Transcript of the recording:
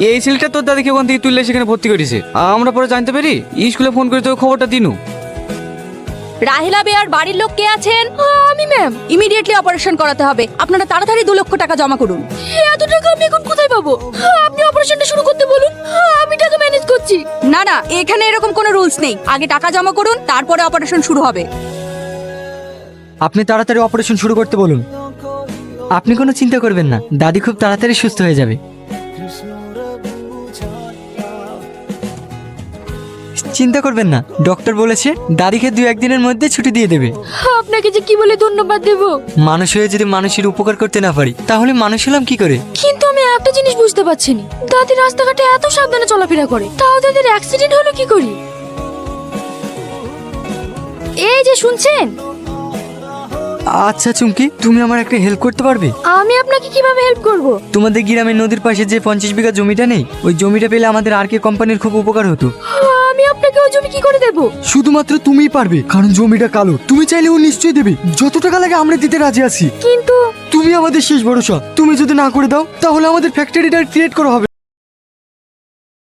এই ছেলেটা তোর দাদিকে ওখান থেকে তুললে সেখানে ভর্তি করেছে। আমরা পরে জানতে পারি, স্কুলে ফোন করে তোকে খবরটা দিনু। রাহেলা বেয়ার বাড়ির লোক কে আছেন? আমি ম্যাম। ইমিডিয়েটলি অপারেশন করাতে হবে। আপনারা তাড়াতাড়ি 2 লক্ষ টাকা জমা করুন। এত টাকা আমি এখন কোথায় পাবো? আপনি অপারেশনটা শুরু করতে বলুন, আমি টাকা ম্যানেজ করছি। না না, এখানে এরকম কোনো রুলস নেই। আগে টাকা জমা করুন, তারপরে অপারেশন শুরু হবে। আপনি তাড়াতাড়ি অপারেশন শুরু করতে বলুন। আপনি কোনো চিন্তা করবেন না, দাদি খুব তাড়াতাড়ি সুস্থ হয়ে যাবে। চিন্তা করবেন না, ডক্টর বলেছে দাদিকে 2-1 দিনের মধ্যে ছুটি দিয়ে দেবে। আপনাকে যে কি বলে ধন্যবাদ দেব। মানুষ হয়ে যদি মানুষের উপকার করতে না পারি তাহলে মানুষ হলাম কি করে? কিন্তু আমি একটা জিনিস বুঝতে পারছি না, দাদি রাস্তাঘাটে এত সাবধানে চলাফেরা করে, তাও দাদির অ্যাক্সিডেন্ট হলো কি করি? এই যে শুনছেন? আচ্ছা চুমকি, তুমি আমার একটা হেল্প করতে পারবে? আমি আপনাকে কিভাবে হেল্প করব? তোমাদের গ্রামের নদীর পাশে যে 50 বিঘা জমিটা নেই, ওই জমিটা পেলে আমাদের আর কে কোম্পানির খুব উপকার হতো। আমি আপনাকে ওই জমি কি করে দেব? শুধুমাত্র তুমিই পারবে, কারণ জমিটা কালো। তুমি চাইলে ও নিশ্চয়ই দেবে, যত টাকা লাগে আমরা দিতে রাজি আছি। কিন্তু তুমি আমাদের শেষ ভরসা। তুমি যদি না করে দাও তাহলে আমাদের ফ্যাক্টরিটা ক্রিয়েট করা হবে।